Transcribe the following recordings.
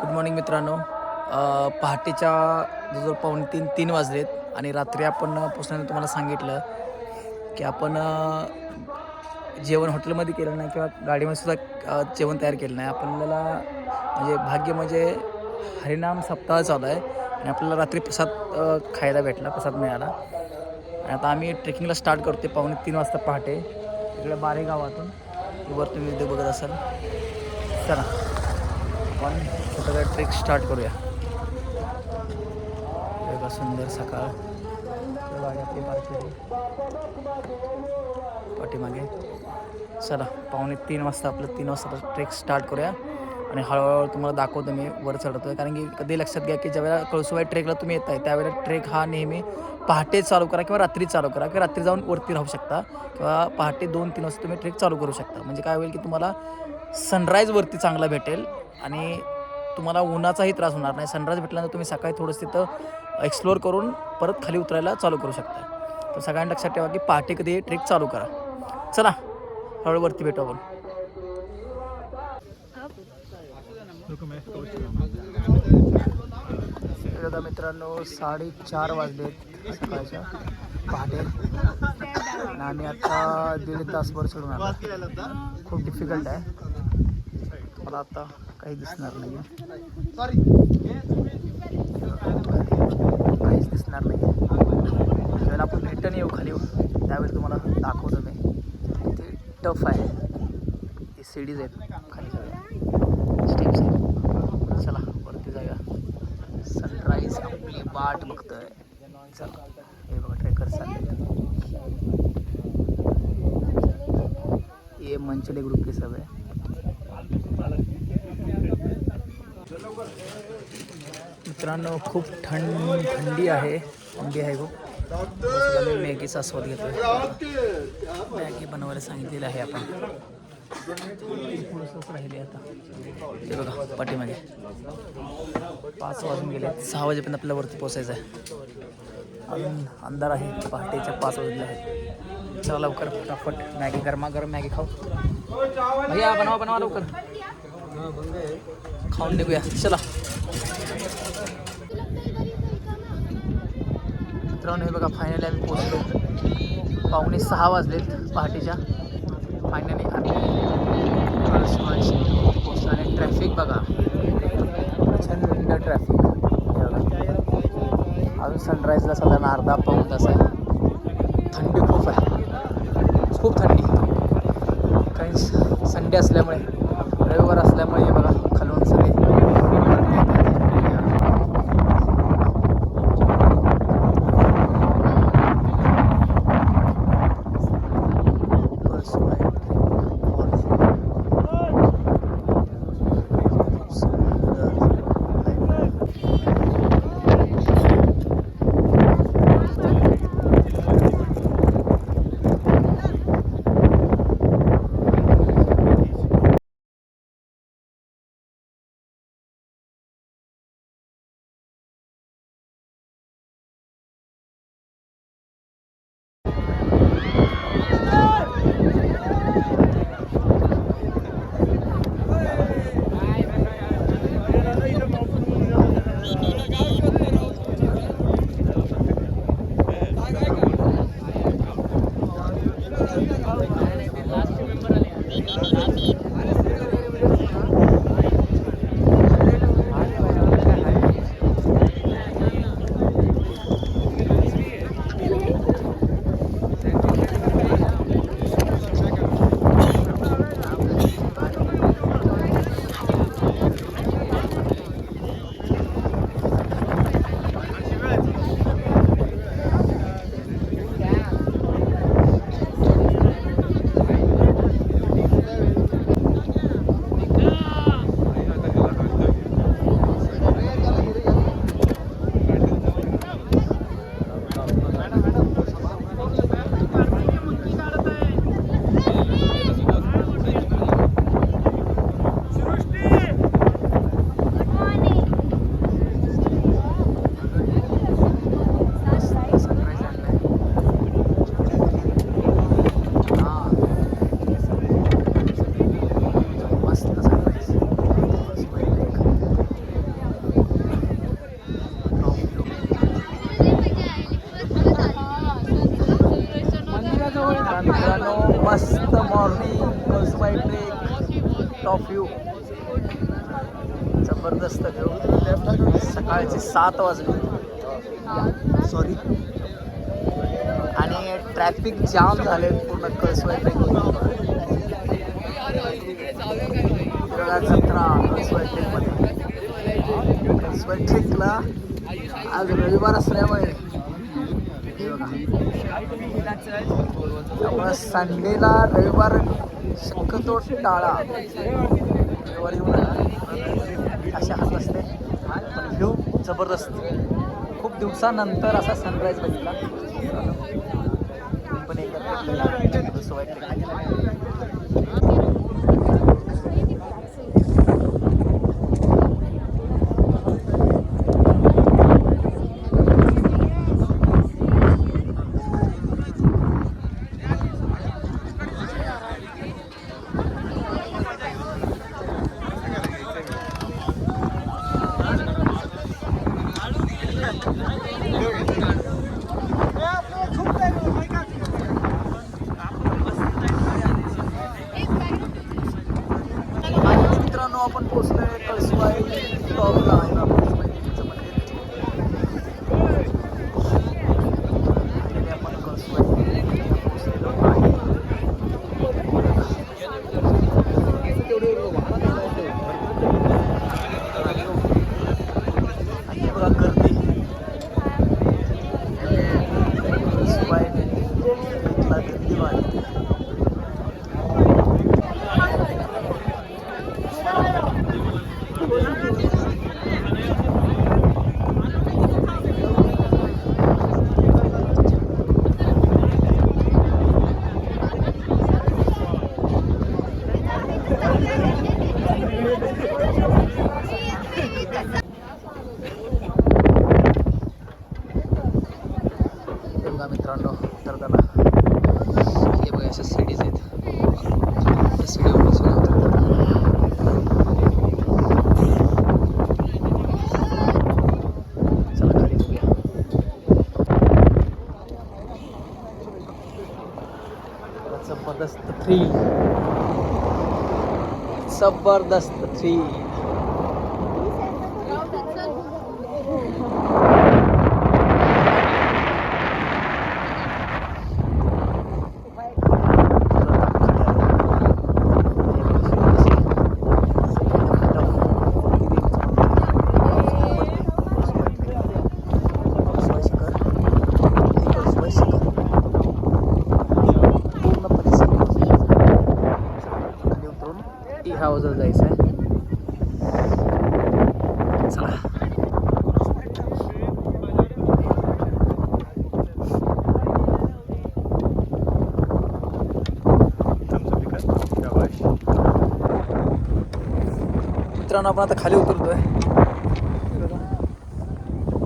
Good morning मित्रांनो. पहाटेच्या जवळजवळ पावणे तीन वाजलेत आणि रात्री आपण पोचल्यानंतर तुम्हाला सांगितलं की आपण जेवण हॉटेलमध्ये केलं नाही किंवा गाडीमध्ये सुद्धा जेवण तयार केलं नाही. आपल्याला म्हणजे भाग्य म्हणजे हरिनाम सप्ताह चालू आहे आणि आपल्याला रात्री प्रसाद खायला भेटला, प्रसाद मिळाला. आणि आता आम्ही ट्रेकिंगला स्टार्ट करतो पावणे 3 वाजता पहाटे इकडे बारे गावातून. वर तुम्ही इथे बघत असाल. चला आपण छोटा ट्रेक स्टार्ट करूया. एका सुंदर सकाळ, गाडी आपली पार्क पाठीमागे. चला पावणे 3 वाजता आपलं 3 वाजता ट्रेक स्टार्ट करूया आणि हळूहळू तुम्हाला दाखवतो मी वर चढतो आहे. कारण की कधी लक्षात घ्या की ज्यावेळेला कळसूबाई ट्रेकला तुम्ही येत आहे त्यावेळेला ट्रेक हा नेहमी पहाटे चालू करा किंवा रात्री चालू करा किंवा रात्री जाऊन वरती राहू शकता किंवा पहाटे 2-3 वाजता तुम्ही ट्रेक चालू करू शकता. म्हणजे काय होईल की तुम्हाला सनराईजवरती चांगला भेटेल आणि तुम्हाला उन्हाचाही त्रास होणार नाही. सनराईज भेटल्यानंतर तुम्ही सकाळी थोडंसं तिथं एक्सप्लोअर करून परत खाली उतरायला चालू करू शकता. तर सगळ्यांनी लक्षात ठेवा की पहाटे कधी ट्रेक चालू करा. चला हळूवरती भेटू आपण. दादा मित्रांनो 4:30 वाजलेत सकाळच्या पहाटे आणि आम्ही आता 1.5 तासभर चढून आलो. खूप डिफिकल्ट आहे. मला आता काही दिसणार नाही काहीच दिसणार नाही. ज्यावेळेला आपण रिटर्न येऊ खाली त्यावेळी तुम्हाला दाखवतो मी. ते टफ आहे, ते सीडीज आहेत खाली, सगळ्या स्टेप्स आहेत. चला वरती जाऊया. सनराईज आपली वाट बघतोय. चला हे बघा ट्रेकर्स चालले. ये मंचले ग्रुप के सब है. मित्रांनो खूप थंडी आहे खूप. मी मॅगीचा स्वाद घेतोय. मॅगी बनवायला सांगितलेलं आहे आपण. थोडंसंच राहिले आता. ते बघा पाठीमागे 5 वाजून गेले. 6 वाजेपर्यंत आपल्याला वरती पोचायचं आहे. अजून अंधार आहे. पहाटेच्या 5 वाजले आहेत. चला लवकर फटाफट मॅगी, गरमागरम मॅगी खाऊ. भैया बनवा लवकर, खाऊन निघूया. चला मित्रांनो हे बघा फायनली आम्ही पोचलो. पावणे 6 वाजलेत पहाटेच्या. फायनली आम्ही पोचलो आणि ट्रॅफिक बघा, प्रचंड ट्रॅफिक. अजून सनराईजला साधारण अर्धा पाऊण तास आहे. थंडी खूप आहे, खूप थंडी. काही संडे असल्यामुळे, रविवार असल्यामुळे बघा खालून सगळे व्ह्यू, जबरदस्त व्ह्यू. सकाळचे 7 वाजले सॉरी, आणि ट्रॅफिक जाम झाले पूर्ण कळसुबाई ट्रेकमध्ये. जत्रा कळसुबाई ट्रेकमध्ये. कळसुबाई ट्रेकला आज रविवार असल्यामुळे त्यामुळे संडेला रविवार शक्यतो टाळा. रविवारी अशा हात असते. पण व्ह्यू जबरदस्त, खूप दिवसानंतर असा सनराईज बघितला. पण एकदा सवय आपण पोहोचलोय कळसुबाई टॉपला आहे ना. आपण कळसुबाई बघा गर्दी. कळसुबाई गर्दी वाढली. मित्रांनो तर त्याला हे बघा अशा सिडीज आहेत. सिडीवर चला खाली बघूया. जबरदस्त थ्री, जबरदस्त थ्री. हाऊसवर जायचं आहे. चला मित्रांनो आपण आता खाली उतरतोय.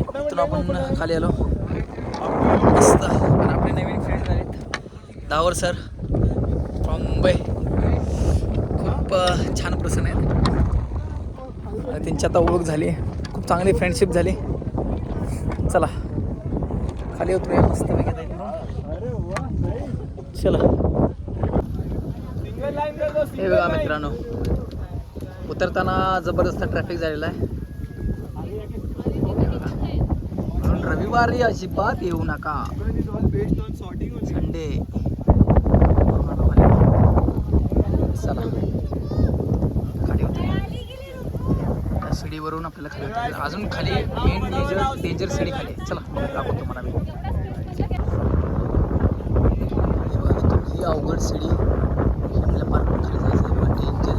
मित्रांनो आपण खाली आलो. मस्त. आपले नवीन फ्रेंड झालेत दावर सर फ्रॉम मुंबई. खूप छान पर्सन आहेत आणि त्यांची आता ओळख झाली. खूप चांगली फ्रेंडशिप झाली. चला खाली उतरूया मस्त पैकी. चला हे बघा मित्रांनो, उतरताना जबरदस्त ट्रॅफिक झालेला आहे. म्हणून रविवारी अजिबात येऊ नका. संडे. चला खाली उतरूया. शिडीवरून आपल्याला खाली उतरायचं. अजून खाली मेन डेंजर शिडी खाली. चला दाखवतो तुम्हाला मी. ही अवघड शिडी आपल्याला पार्क खाली जायचं आहे. डेंजर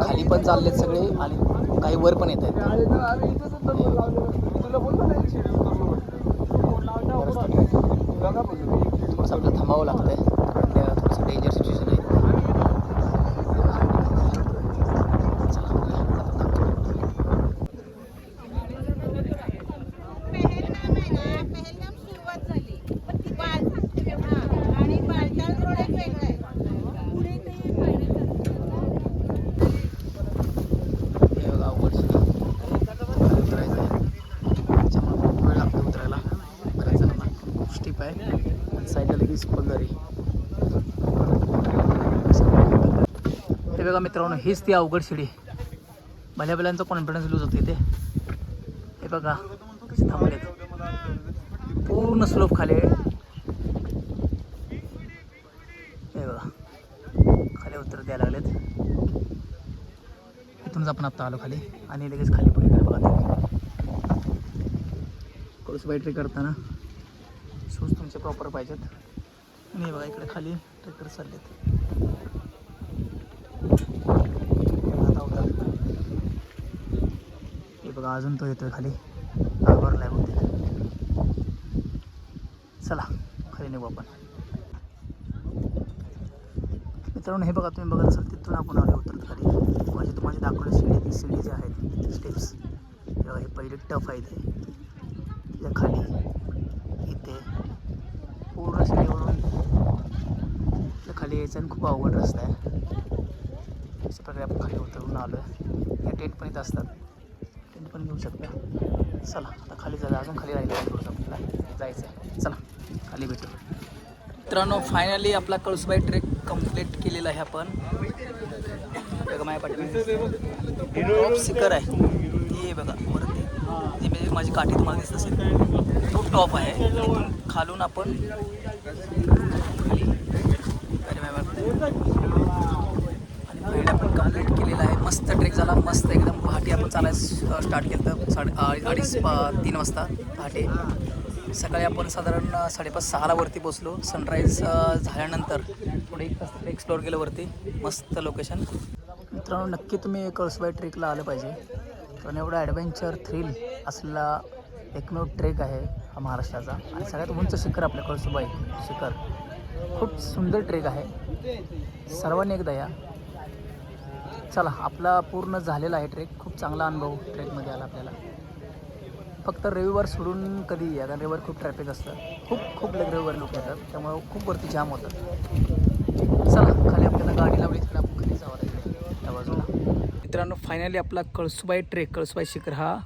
खाली पण चाललेत सगळे आणि काही वर पण येत आहेत. थोडंसं आपल्याला थांबावं लागतंय. थोडंसं डेंजर सिच्युएशन आहे. साईडला लगेच खोलदारी. हे बघा मित्रांनो, हीच ती अवघड शिडी. भल्याभल्यांचा कॉन्फिडन्स लूज होते ते. हे बघा कसे थांबलेत, पूर्ण स्लोप खाली आहे. हे बघा खाली उतर द्यायला लागलेत. इथूनच आपण आत्ता आलो खाली आणि लगेच खाली पण इकडे बघा. कळसूबाई ट्रेक करताना शूज तुमचे प्रॉपर पाहिजेत. आणि हे बघा इकडे खाली ट्रेकर चाललेत. हे बघा अजून तो येतोय खाली, भरलाय बहुतेक. चला खाली निघू आपण. मित्रांनो हे बघा, तुम्ही बघत असाल तिथून आपण आलो उतरत खाली. म्हणजे तुम्हाला दाखवलं शिडी जे आहेत स्टेप्स, हे पहिले टफ आहे ते. या खाली इथे पूर्ण शिडीवरून खाली यायचं आणि खूप अवघड रस्ता आहे. अशा प्रकारे आपण खाली उतरून आलो आहे. या टेंट पण इथं असतात, टेंट पण घेऊ शकता. चला आता खाली जायचं, अजून खाली राहिलं आपल्याला जायचं आहे. चला खाली भेटू. मित्रांनो फायनली आपला कळसूबाई ट्रेक कंप्लीट केलेला आहे आपण. बघा माझ्या पाठीमागे टॉप शिखर आहे हे बघा वरती, जे माझी काठी तुम्हाला दिसत असेल तो टॉप आहे. खालून आपण आणि फायनली आपण कंप्लीट केलेला आहे. मस्त ट्रेक झाला, मस्त एकदम. पहाटे आपण चालायला स्टार्ट केलं तर 3:30 वाजता पहाटे. सकाळी आपण साधारण 5:30-6ला वरती पोचलो. सनराईज झाल्यानंतर पुढे एक तास एक्सप्लोअर केलं वरती. मस्त लोकेशन. मित्रांनो नक्की तुम्ही कळसूबाई ट्रेकला आलं पाहिजे, कारण एवढा ॲडव्हेंचर थ्रिल असलेला एकमेव ट्रेक आहे हा महाराष्ट्राचा. आणि सगळ्यात उंच शिखर आपल्या कळसूबाई शिखर. खूप सुंदर ट्रेक आहे, सर्वांनी एकदा या. चला आपला पूर्ण झालेला आहे ट्रेक. खूप चांगला अनुभव ट्रेकमध्ये आला आपल्याला. फक्त रविवार सोडून कधी या, कारण रविवार खूप ट्रॅफिक असतं. खूप रविवार लोक येतात, त्यामुळं खूप वरती जाम होतं. चला खाली आपल्याला गाडी लावली तर आपण खाली जावं लागेल त्या बाजूला. मित्रांनो फायनली आपला कळसूबाई ट्रेक, कळसूबाई शिखर हा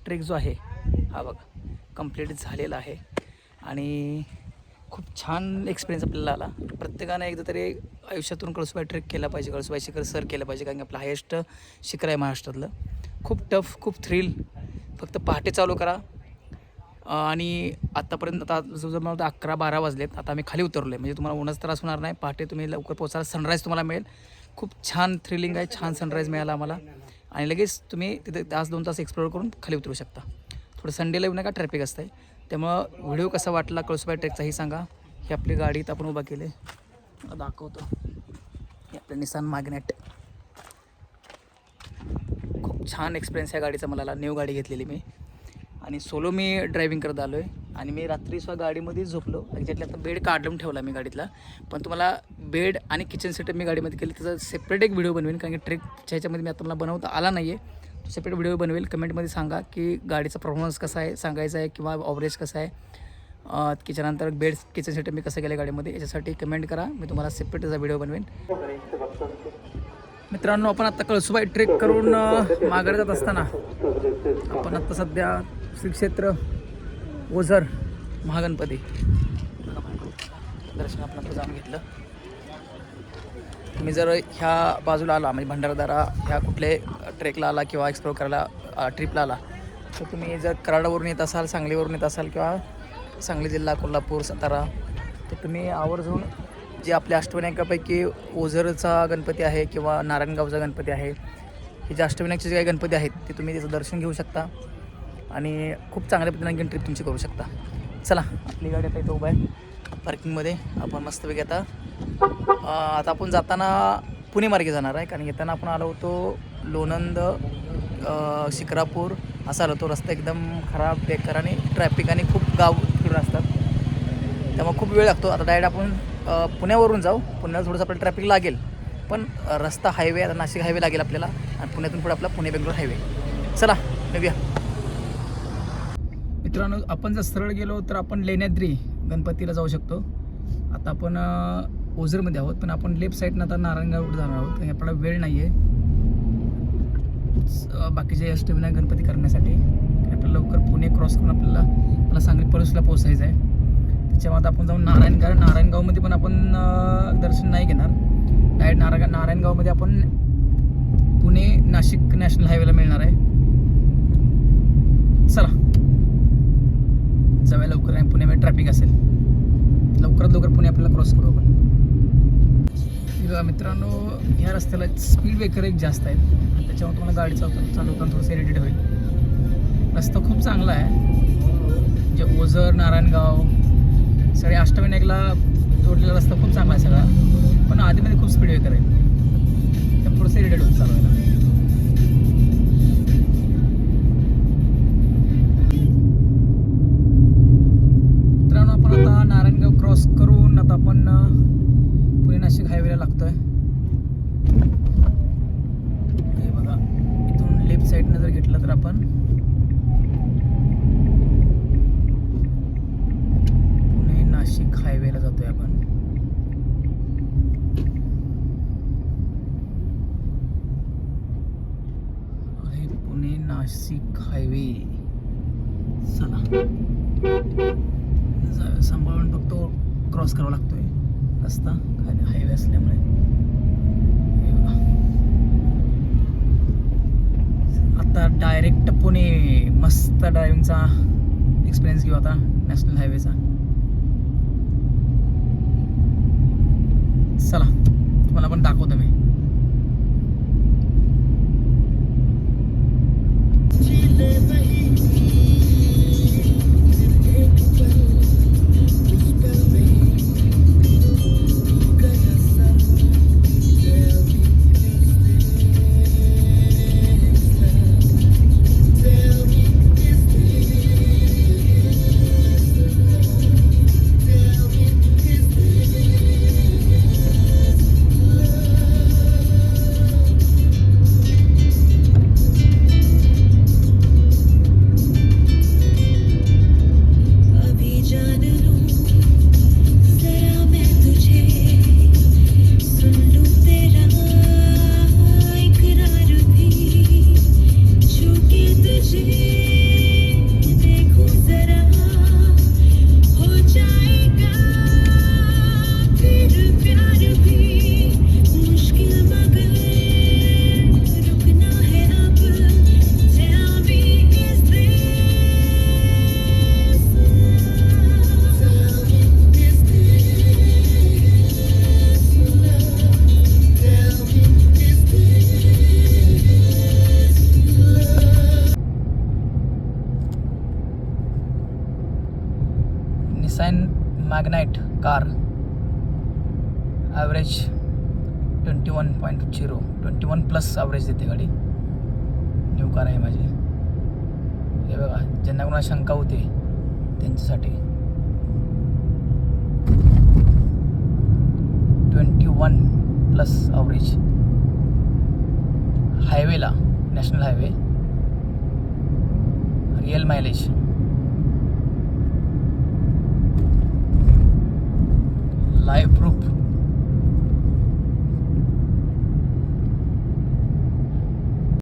ट्रेक जो आहे हा बघा कंप्लीट झालेला आहे. आणि खूप छान एक्सपिरियन्स आपल्याला आला. प्रत्येकानं एकदा तरी आयुष्यातून कळसूबाई ट्रेक केला पाहिजे, कळसूबाई शिखर सर केलं पाहिजे, कारण की आपलं हायेस्ट शिखर आहे महाराष्ट्रातलं. खूप टफ, खूप थ्रिल. फक्त पहाटे चालू करा. आणि आत्तापर्यंत आता जवळजवळ मला 11-12 वाजलेत. आता आम्ही खाली उतरलो आहे, म्हणजे तुम्हाला उन्हाचा त्रास होणार नाही. पहाटे तुम्ही लवकर पोचाल, सनराईज तुम्हाला मिळेल. खूप छान थ्रिलिंग आहे, छान सनराईज मिळाला आम्हाला. आणि लगेच तुम्ही तिथे 1-2 तास एक्सप्लोअर करून खाली उतरू शकता. थोडं संडेला येऊ नका, ट्रॅफिक असतं आहे. त्यामुळं व्हिडिओ कसा वाटला कळसूबाई ट्रेकचाही सांगा. ही आपली गाडी इथं आपण उभा केली, दाखवतो. हे आपलं निसान मॅग्नेट. खूप छान एक्सपिरियन्स या गाडीचा मला. न्यू गाडी घेतलेली मी, आणि सोलो मी ड्रायव्हिंग करत आलो आहे. आणि मी रात्री स्वतः गाडीमध्येच झोपलो. एक्झॅक्टली आता बेड काढून ठेवला मी गाडीतला, पण तुम्हाला बेड आणि किचन सेटअप मी गाडीमध्ये केली, त्याचा सेपरेट एक व्हिडिओ बनवेन, कारण की ट्रेकच्या ह्याच्यामध्ये मी आता मला बनवता आला नाही आहे. सेपरेट व्हिडिओ बनवेल. कमेंटमध्ये सांगा की गाडीचा परफॉर्मन्स कसा आहे सांगायचा आहे, किंवा ऑव्हरेज कसं आहे, त्याच्यानंतर बेड किचन सेटअप मी कसं केलं गाडीमध्ये, याच्यासाठी कमेंट करा. मी तुम्हाला सेपरेट त्याचा व्हिडिओ बनवेन. मित्रांनो आपण आता कळसूबाई ट्रेक करून माघारी जात असताना आपण आत्ता सध्या श्री क्षेत्र ओझर महागणपती दर्शन आपण जाऊन घेतलं. तुम्ही जर ह्या बाजूला आला, म्हणजे भंडारदरा ह्या कुठले ट्रेकला आला किंवा एक्सप्लोर करायला ट्रिपला आला, तर तुम्ही जर कराडावरून येत असाल, सांगलीवरून येत असाल, किंवा सांगली जिल्हा, कोल्हापूर, सातारा, तर तुम्ही आवर्जून जे आपल्या अष्टविनायकापैकी ओझरचा गणपती आहे किंवा नारायणगावचा गणपती आहे, हे जे अष्टविनायकचे जे काही गणपती आहेत ते तुम्ही त्याचं दर्शन घेऊ शकता आणि खूप चांगल्या पद्धतीने आणखी ट्रिप तुमची करू शकता. चला आपली गाडी आता इथं उभा आहे पार्किंगमध्ये. आपण मस्तपैकी आता आपण जाताना पुणे मार्गे जाणार आहे, कारण येताना आपण आलो होतो लोणंद, शिक्रापूर असा आलो होतो. रस्ता एकदम खराब, बेकार आणि ट्रॅफिक आणि खूप गाव फिरून असतात, त्यामुळे खूप वेळ लागतो. आता डायरेक्ट आपण पुण्यावरून जाऊ. पुण्याला थोडंसं आपल्याला ट्रॅफिक लागेल, पण रस्ता हायवे, आता नाशिक हायवे लागेल आपल्याला, आणि पुण्यातून पुढे आपला पुणे बेंगलोर हायवे. चला निघूया. मित्रांनो आपण जर सरळ गेलो तर आपण लेण्याद्री गणपतीला जाऊ शकतो. आता आपण ओझरमध्ये आहोत, पण आपण लेफ्ट साईडनं आता नारायणगावकडे जाणार आहोत. आपल्याला वेळ नाही आहे बाकीचे अष्टविनायक गणपती करण्यासाठी. आपल्याला लवकर पुणे क्रॉस करून आपल्याला सांगली पलूसला पोचायचं आहे. त्याच्यामध्ये आपण जाऊन नारायणगावमध्ये पण आपण दर्शन नाही घेणार. डायरेक्ट नारायणगावमध्ये आपण पुणे नाशिक नॅशनल हायवेला मिळणार आहे. चला जाऊया लवकर, आणि पुण्यामध्ये ट्रॅफिक असेल. लवकरात लवकर पुणे आपल्याला क्रॉस करू आपण. बघा मित्रांनो, ह्या रस्त्याला स्पीड ब्रेकर एक जास्त आहेत, त्याच्यामुळे तुम्हाला गाडी चालवताना थोडंसं इरिटेट होईल. रस्ता खूप चांगला आहे, म्हणजे ओझर नारायणगाव सगळे अष्टविनायकला जोडलेला रस्ता खूप चांगला आहे सगळा, पण आधीमध्ये खूप स्पीड ब्रेकर आहे, त्यामुळे थोडंसं इरिटेट होतं चालवायला. मित्रांनो, आपण आता नारायणगाव क्रॉस करून आता आपण पुणे नाशिक हायवेला लागतोय. हे बघा, इथून लेफ्ट साईडनं जर घेतलं तर आपण पुणे नाशिक हायवेला जातोय आपण. हे पुणे नाशिक हायवे. चला सांभाळून बघतो, क्रॉस करावा लागतोय रस्ता हायवे असल्यामुळे. हे बघा, आता डायरेक्ट पुणे. मस्त ड्रायव्हिंगचा एक्सपिरियन्स घेऊ आता नॅशनल हायवेचा. चला तुम्हाला पण दाखवतो मी. मॅग्नाइट कार, ॲव्हरेज 21.0, 21+ ॲव्हरेज देते गाडी. न्यू कार आहे माझी. हे बघा, ज्यांना कोणाला शंका होती त्यांच्यासाठी 21+ ॲव्हरेज हायवेला, national highway. Real mileage. Live proof